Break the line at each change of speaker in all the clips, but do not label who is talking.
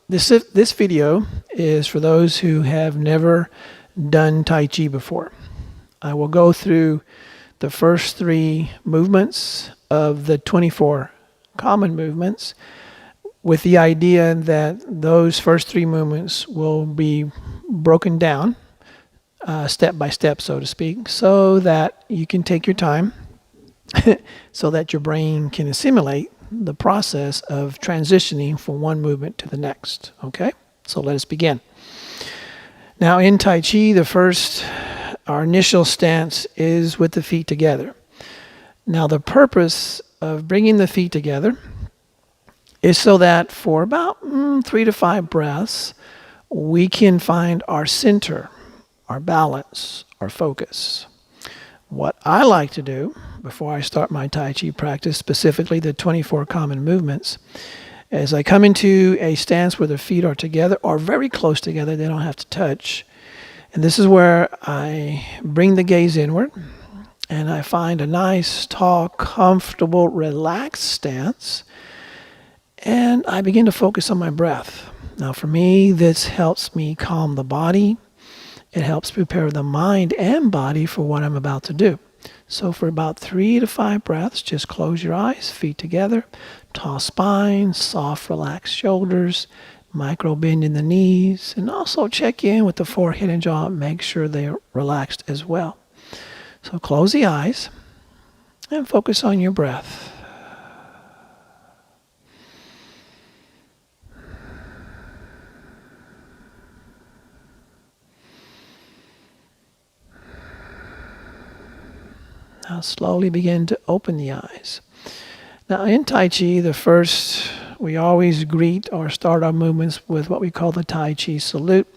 this video is for those who have never done Tai Chi before. I will go through the first 3 movements of the 24 common movements with the idea that those first 3 movements will be broken down step by step, so to speak, so that you can take your time so that your brain can assimilate the process of transitioning from one movement to the next. Okay, so let us begin. Now in Tai Chi, our initial stance is with the feet together. Now the purpose of bringing the feet together is so that for about 3 to 5 breaths, we can find our center, our balance, our focus. What I like to do before I start my Tai Chi practice, specifically the 24 common movements, is I come into a stance where the feet are together or very close together, they don't have to touch. And this is where I bring the gaze inward and I find a nice, tall, comfortable, relaxed stance. And I begin to focus on my breath. Now for me, this helps me calm the body. It helps prepare the mind and body for what I'm about to do. So for about 3 to 5 breaths, just close your eyes, feet together, tall spine, soft, relaxed shoulders, micro bend in the knees, and also check in with the forehead and jaw, make sure they're relaxed as well. So close the eyes and focus on your breath. Now slowly begin to open the eyes. Now in Tai Chi, we always greet or start our movements with what we call the Tai Chi Salute.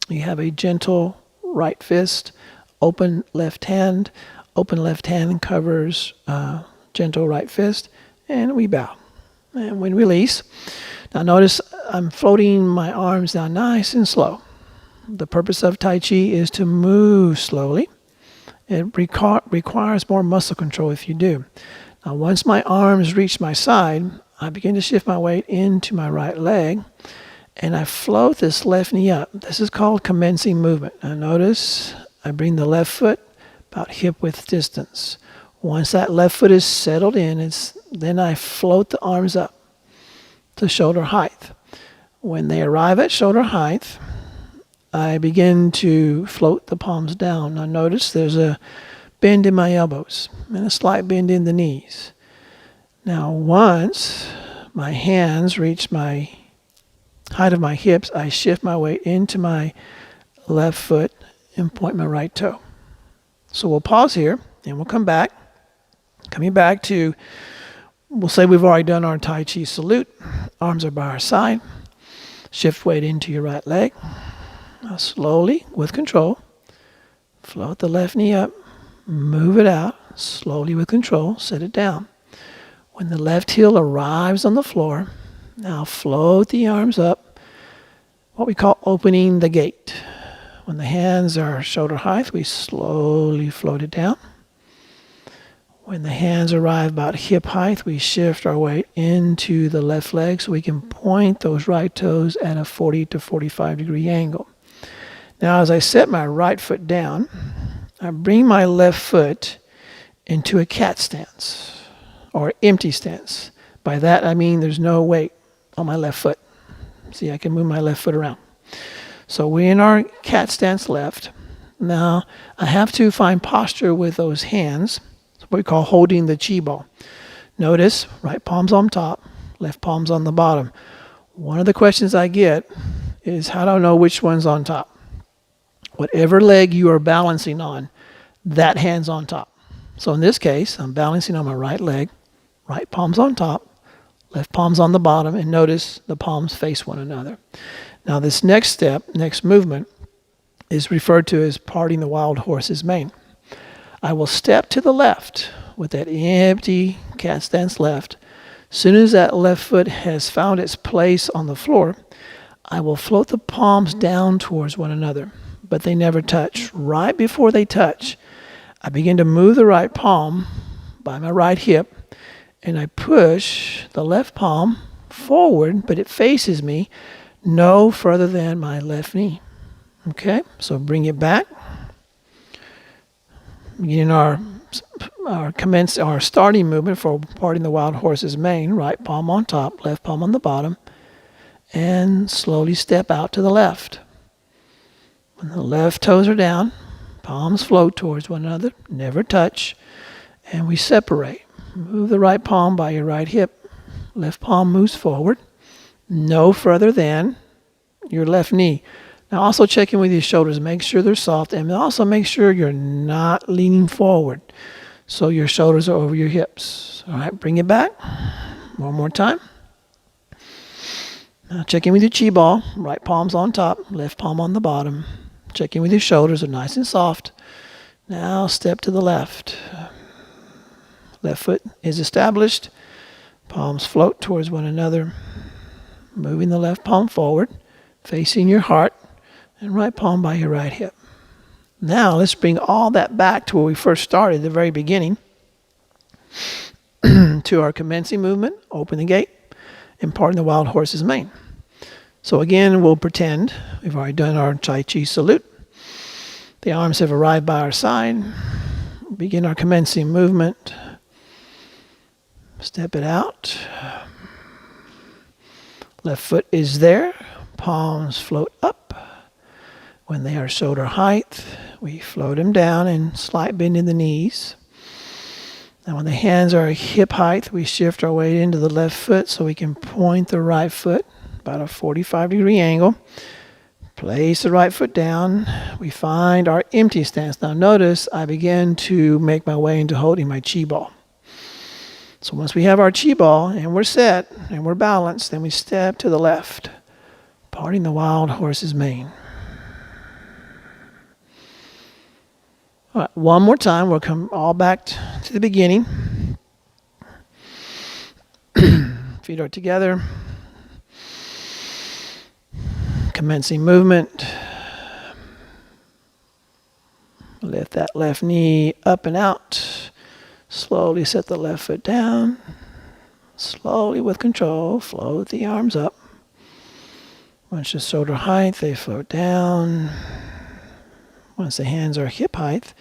You have a gentle right fist, open left hand covers gentle right fist, and we bow. And we release. Now notice I'm floating my arms down nice and slow. The purpose of Tai Chi is to move slowly. It requires more muscle control if you do. Now once my arms reach my side, I begin to shift my weight into my right leg and I float this left knee up. This is called commencing movement. Now notice I bring the left foot about hip width distance. Once that left foot is settled in, then I float the arms up to shoulder height. When they arrive at shoulder height, I begin to float the palms down. Now notice there's a bend in my elbows and a slight bend in the knees. Now once my hands reach my height of my hips, I shift my weight into my left foot and point my right toe. So we'll pause here and we'll come back. Coming back to, we'll say we've already done our Tai Chi Salute. Arms are by our side. Shift weight into your right leg. Now slowly, with control, float the left knee up, move it out, slowly with control, set it down. When the left heel arrives on the floor, now float the arms up, what we call opening the gate. When the hands are shoulder height, we slowly float it down. When the hands arrive about hip height, we shift our weight into the left leg so we can point those right toes at a 40 to 45 degree angle. Now as I set my right foot down, I bring my left foot into a cat stance or empty stance. By that I mean there's no weight on my left foot. See, I can move my left foot around. So we're in our cat stance left. Now I have to find posture with those hands. It's what we call holding the chi ball. Notice right palms on top, left palms on the bottom. One of the questions I get is how do I know which one's on top? Whatever leg you are balancing on, that hand's on top. So in this case, I'm balancing on my right leg, right palm's on top, left palm's on the bottom, and notice the palms face one another. Now this next step, next movement, is referred to as parting the wild horse's mane. I will step to the left with that empty cat stance left. As soon as that left foot has found its place on the floor, I will float the palms down towards one another, but they never touch. Right before they touch, I begin to move the right palm by my right hip, and I push the left palm forward, but it faces me no further than my left knee. Okay, so bring it back. Beginning our starting movement for parting the wild horse's mane. Right palm on top, left palm on the bottom, and slowly step out to the left. When the left toes are down, palms float towards one another, never touch, and we separate. Move the right palm by your right hip. Left palm moves forward, no further than your left knee. Now also check in with your shoulders. Make sure they're soft, and also make sure you're not leaning forward so your shoulders are over your hips. All right, bring it back. One more time. Now check in with your chi ball. Right palm's on top, left palm on the bottom. Check in with your shoulders. They're nice and soft. Now step to the left. Left foot is established. Palms float towards one another. Moving the left palm forward, facing your heart, and right palm by your right hip. Now let's bring all that back to where we first started, the very beginning, to our commencing movement. Open the gate and parting the wild horse's mane. So again, we'll pretend we've already done our Tai Chi Salute. The arms have arrived by our side. Begin our commencing movement. Step it out. Left foot is there. Palms float up. When they are shoulder height, we float them down and slight bend in the knees. Now when the hands are hip height, we shift our weight into the left foot so we can point the right foot about a 45-degree angle. Place the right foot down. We find our empty stance. Now notice I begin to make my way into holding my chi ball. So once we have our chi ball and we're set and we're balanced, then we step to the left, parting the wild horse's mane. All right, one more time. We'll come all back to the beginning. Feet are together. Commencing movement. Lift that left knee up and out. Slowly set the left foot down. Slowly with control, float the arms up. Once the shoulder height, they float down. Once the hands are hip height,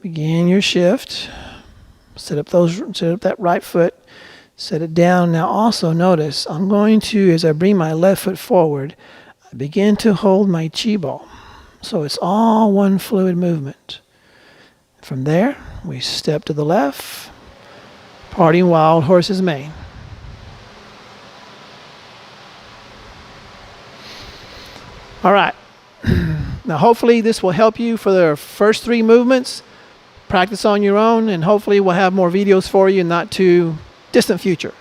begin your shift. Set up that right foot. Set it down. Now also notice, I'm going to, as I bring my left foot forward, I begin to hold my chi ball. So it's all one fluid movement. From there, we step to the left, parting wild horse's mane. All right. Now hopefully this will help you for the first 3 movements. Practice on your own, and hopefully we'll have more videos for you in not too distant future.